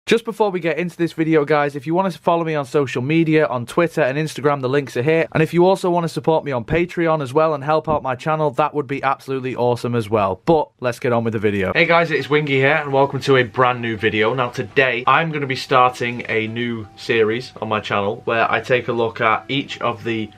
Just before we get into this video, guys, if you want to follow me on social media, on Twitter and Instagram, the links are here. And if you also want to support me on Patreon as well and help out my channel, that would be absolutely awesome as well. But let's get on with the video. Hey guys, it's Wingy here and welcome to a brand new video. Now today, I'm going to be starting a new series on my channel where I take a look at each of the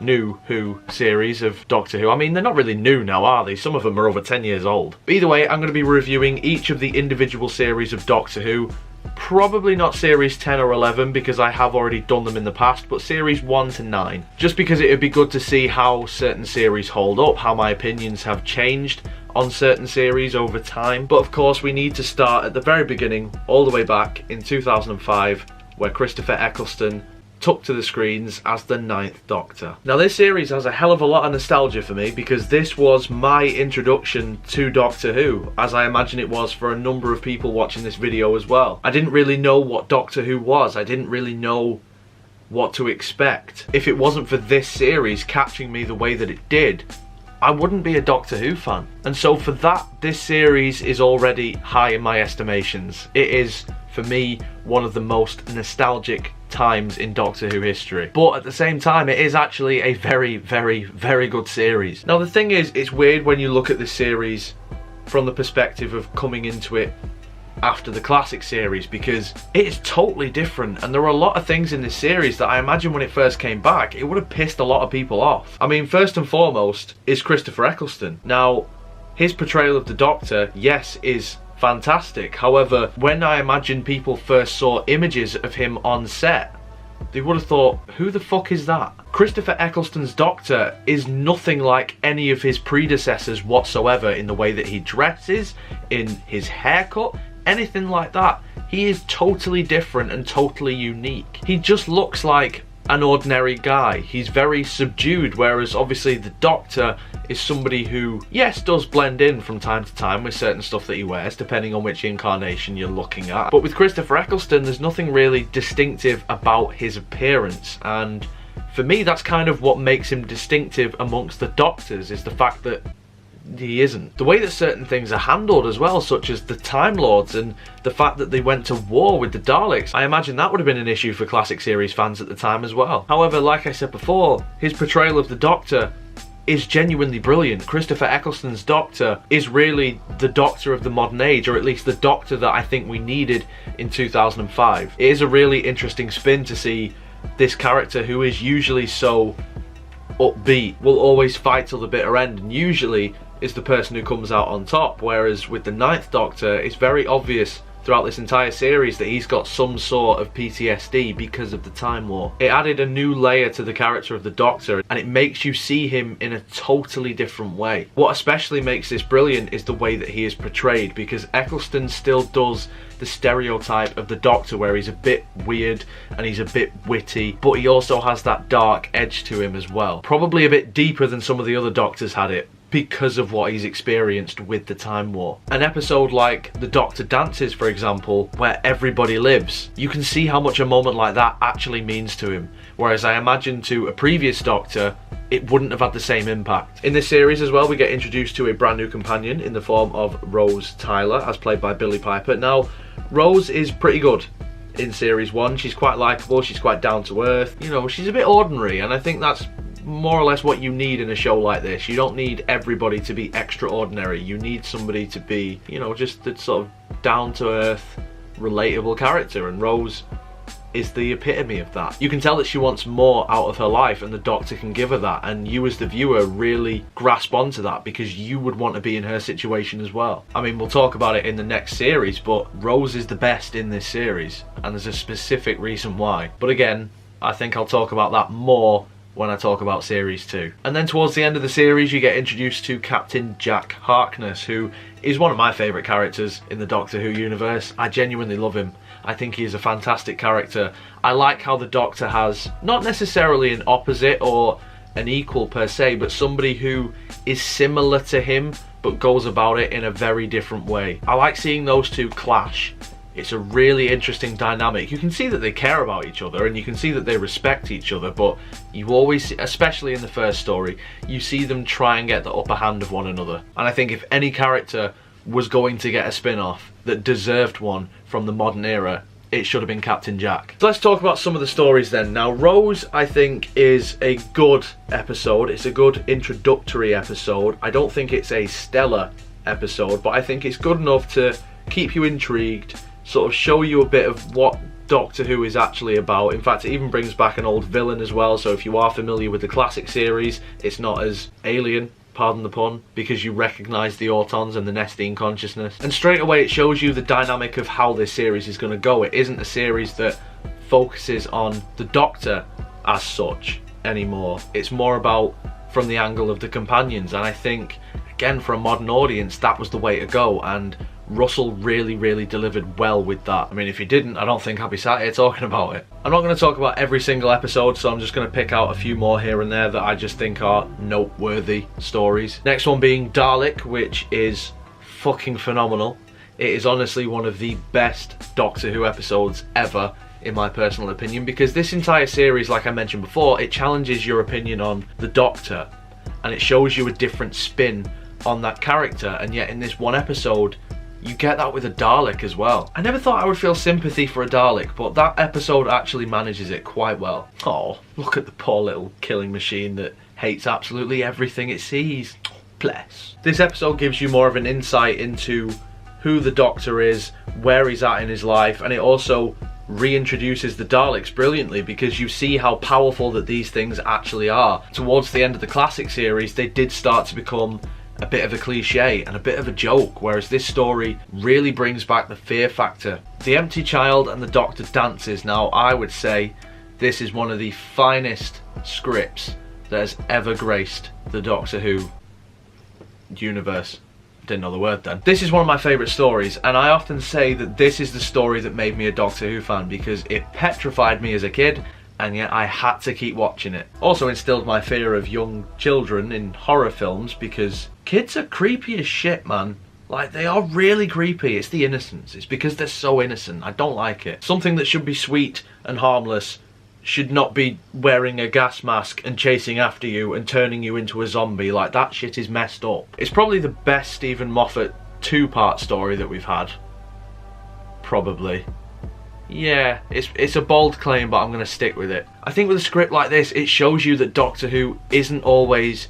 new Who series of Doctor Who. I mean, they're not really new now, are they? Some of them are over 10 years old. But either way, I'm going to be reviewing each of the individual series of Doctor Who. Probably not series 10 or 11 because I have already done them in the past, but series 1 to 9. Just because it would be good to see how certain series hold up, how my opinions have changed on certain series over time. But of course we need to start at the very beginning, all the way back in 2005, where Christopher Eccleston took to the screens as the 9th Doctor. Now this series has a hell of a lot of nostalgia for me because this was my introduction to Doctor Who, as I imagine it was for a number of people watching this video as well. I didn't really know what Doctor Who was, I didn't really know what to expect. If it wasn't for this series catching me the way that it did, I wouldn't be a Doctor Who fan. And so for that, this series is already high in my estimations. It is, for me, one of the most nostalgic times in Doctor Who history. But at the same time, it is actually a very, very, very good series. Now the thing is, it's weird when you look at this series from the perspective of coming into it after the classic series, because it is totally different and there are a lot of things in this series that I imagine when it first came back, it would have pissed a lot of people off. I mean, first and foremost is Christopher Eccleston. Now, his portrayal of the Doctor, yes, is fantastic. However, when I imagine people first saw images of him on set, they would have thought, who the fuck is that? Christopher Eccleston's Doctor is nothing like any of his predecessors whatsoever in the way that he dresses, in his haircut, anything like that. He is totally different and totally unique. He just looks like an ordinary guy. He's very subdued, whereas obviously the Doctor is somebody who, yes, does blend in from time to time with certain stuff that he wears, depending on which incarnation you're looking at. But with Christopher Eccleston, there's nothing really distinctive about his appearance, and for me that's kind of what makes him distinctive amongst the Doctors, is the fact that he isn't. The way that certain things are handled as well, such as the Time Lords and the fact that they went to war with the Daleks, I imagine that would have been an issue for classic series fans at the time as well. However, like I said before, his portrayal of the Doctor is genuinely brilliant. Christopher Eccleston's Doctor is really the Doctor of the modern age, or at least the Doctor that I think we needed in 2005. It is a really interesting spin to see this character, who is usually so upbeat, will always fight till the bitter end, and usually is the person who comes out on top, whereas with the 9th Doctor, it's very obvious throughout this entire series that he's got some sort of PTSD because of the Time War. It added a new layer to the character of the Doctor, and it makes you see him in a totally different way. What especially makes this brilliant is the way that he is portrayed, because Eccleston still does the stereotype of the Doctor where he's a bit weird and he's a bit witty, but he also has that dark edge to him as well. Probably a bit deeper than some of the other Doctors had it, because of what he's experienced with the Time War. An episode like The Doctor Dances, for example, where everybody lives, you can see how much a moment like that actually means to him, whereas I imagine to a previous Doctor, it wouldn't have had the same impact. In this series as well, we get introduced to a brand new companion in the form of Rose Tyler, as played by Billie Piper. Now, Rose is pretty good in series 1. She's quite likeable, she's quite down to earth, you know, she's a bit ordinary, and I think that's more or less what you need in a show like this. You don't need everybody to be extraordinary. You need somebody to be, you know, just the sort of down-to-earth, relatable character, and Rose is the epitome of that. You can tell that she wants more out of her life, and the Doctor can give her that, and you as the viewer really grasp onto that because you would want to be in her situation as well. I mean, we'll talk about it in the next series, but Rose is the best in this series, and there's a specific reason why. But again, I think I'll talk about that more when I talk about series 2. And then towards the end of the series, you get introduced to Captain Jack Harkness, who is one of my favourite characters in the Doctor Who universe. I genuinely love him. I think he is a fantastic character. I like how the Doctor has not necessarily an opposite or an equal per se, but somebody who is similar to him but goes about it in a very different way. I like seeing those two clash. It's a really interesting dynamic. You can see that they care about each other and you can see that they respect each other, but you always, especially in the first story, you see them try and get the upper hand of one another. And I think if any character was going to get a spin-off that deserved one from the modern era, it should have been Captain Jack. So let's talk about some of the stories then. Now, Rose, I think, is a good episode. It's a good introductory episode. I don't think it's a stellar episode, but I think it's good enough to keep you intrigued, sort of show you a bit of what Doctor Who is actually about. In fact, it even brings back an old villain as well, so if you are familiar with the classic series, it's not as alien, pardon the pun, because you recognise the Autons and the Nestine consciousness. And straight away it shows you the dynamic of how this series is going to go. It isn't a series that focuses on the Doctor as such anymore. It's more about from the angle of the companions, and I think, again, for a modern audience, that was the way to go, and Russell really delivered well with that. I mean, if he didn't, I don't think I'd be sat here talking about it. I'm not going to talk about every single episode, so I'm just going to pick out a few more here and there that I just think are noteworthy stories. Next one being Dalek, which is fucking phenomenal. It is honestly one of the best Doctor Who episodes ever, in my personal opinion, because this entire series, like I mentioned before, it challenges your opinion on the Doctor, and it shows you a different spin on that character, and yet in this one episode, you get that with a Dalek as well. I never thought I would feel sympathy for a Dalek, but that episode actually manages it quite well. Oh, look at the poor little killing machine that hates absolutely everything it sees. Bless. This episode gives you more of an insight into who the Doctor is, where he's at in his life, and it also reintroduces the Daleks brilliantly, because you see how powerful that these things actually are. Towards the end of the classic series, they did start to become a bit of a cliche and a bit of a joke, whereas this story really brings back the fear factor. The Empty Child and the Doctor dances. Now, I would say this is one of the finest scripts that has ever graced the Doctor Who universe. Didn't know the word then. This is one of my favourite stories, and I often say that this is the story that made me a Doctor Who fan, because it petrified me as a kid, and yet I had to keep watching it. Also instilled my fear of young children in horror films, because kids are creepy as shit, man. Like, they are really creepy. It's the innocence. It's because they're so innocent. I don't like it. Something that should be sweet and harmless should not be wearing a gas mask and chasing after you and turning you into a zombie. Like, that shit is messed up. It's probably the best Stephen Moffat two-part story that we've had. Probably. Yeah, it's a bold claim, but I'm going to stick with it. I think with a script like this, it shows you that Doctor Who isn't always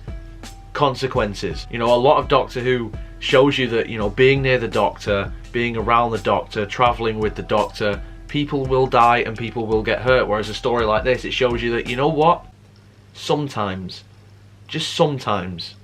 consequences. You know, a lot of Doctor Who shows you that, you know, being near the Doctor, being around the Doctor, travelling with the Doctor, people will die and people will get hurt. Whereas a story like this, it shows you that, you know what? Sometimes, just sometimes,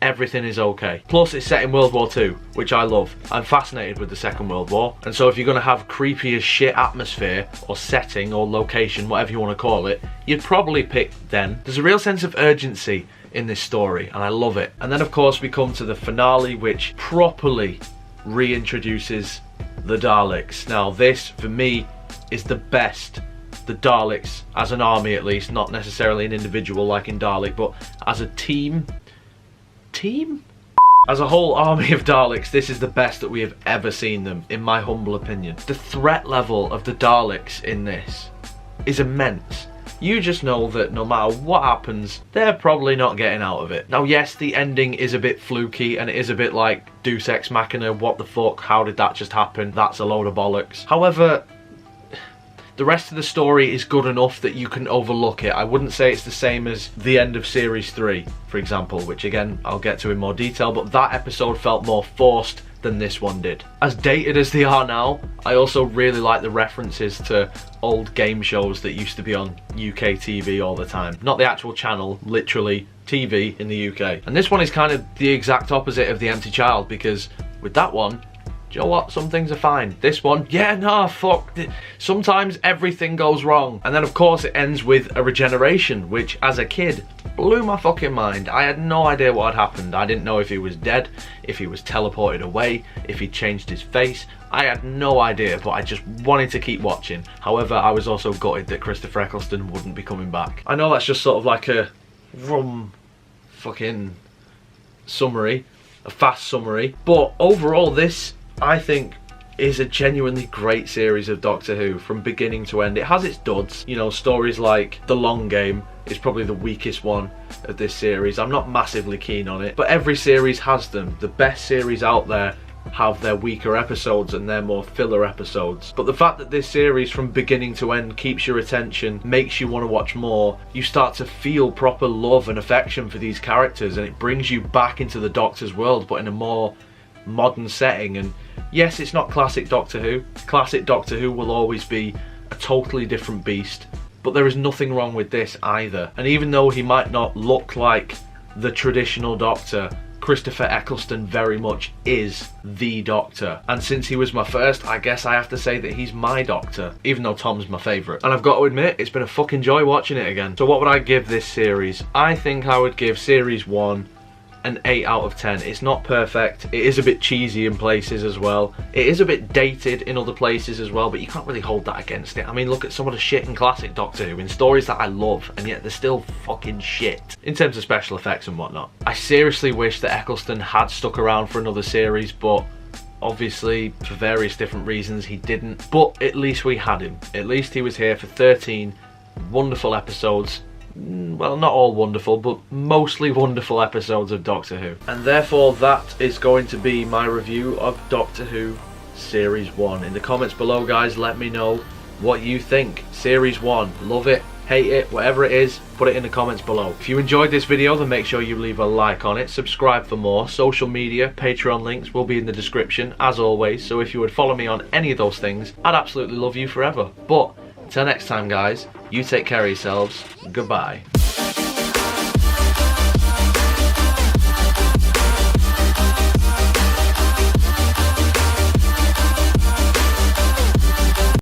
everything is okay. Plus, it's set in World War II, which I love. I'm fascinated with the Second World War, and so if you're going to have creepy as shit atmosphere or setting or location, whatever you want to call it, you'd probably pick then. There's a real sense of urgency in this story, and I love it. And then of course we come to the finale, which properly reintroduces the Daleks. Now this, for me, is the best the Daleks, as an army at least, not necessarily an individual like in Dalek, but as a team? As a whole army of Daleks, this is the best that we have ever seen them, in my humble opinion. The threat level of the Daleks in this is immense. You just know that no matter what happens, they're probably not getting out of it. Now yes, the ending is a bit fluky, and it is a bit like Deus Ex Machina, what the fuck, how did that just happen? That's a load of bollocks. However, the rest of the story is good enough that you can overlook it. I wouldn't say it's the same as the end of Series 3, for example, which again, I'll get to in more detail, but that episode felt more forced than this one did. As dated as they are now, I also really like the references to old game shows that used to be on UK TV all the time. Not the actual channel, literally TV in the UK. And this one is kind of the exact opposite of The Empty Child, because with that one, do you know what? Some things are fine. This one, yeah, nah, fuck. Sometimes everything goes wrong. And then of course it ends with a regeneration, which as a kid blew my fucking mind. I had no idea what had happened. I didn't know if he was dead, if he was teleported away, if he changed his face. I had no idea, but I just wanted to keep watching. However, I was also gutted that Christopher Eccleston wouldn't be coming back. I know that's just sort of like a fucking summary, a fast summary, but overall this, I think, is a genuinely great series of Doctor Who from beginning to end. It has its duds, you know, stories like The Long Game is probably the weakest one of this series. I'm not massively keen on it, but every series has them. The best series out there have their weaker episodes and their more filler episodes. But the fact that this series from beginning to end keeps your attention, makes you want to watch more, you start to feel proper love and affection for these characters, and it brings you back into the Doctor's world but in a more modern setting. And yes, it's not classic Doctor Who. Classic Doctor Who will always be a totally different beast, but there is nothing wrong with this either. And even though he might not look like the traditional Doctor, Christopher Eccleston very much is the Doctor. And since he was my first, I guess I have to say that he's my Doctor, even though Tom's my favourite. And I've got to admit, it's been a fucking joy watching it again. So what would I give this series? I think I would give series 1 an 8 out of 10. It's not perfect, it is a bit cheesy in places as well, it is a bit dated in other places as well, but you can't really hold that against it. I mean, look at some of the shit in classic Doctor Who, in stories that I love, and yet they're still fucking shit in terms of special effects and whatnot. I seriously wish that Eccleston had stuck around for another series, but obviously for various different reasons he didn't. But at least we had him. At least he was here for 13 wonderful episodes. Well, not all wonderful, but mostly wonderful episodes of Doctor Who. And therefore that is going to be my review of Doctor Who Series 1. In the comments below, guys, let me know what you think. Series 1, love it, hate it, whatever it is, put it in the comments below. If you enjoyed this video, then make sure you leave a like on it, subscribe for more. Social media, Patreon links will be in the description as always, so if you would follow me on any of those things, I'd absolutely love you forever. But until next time, guys, you take care of yourselves. Goodbye.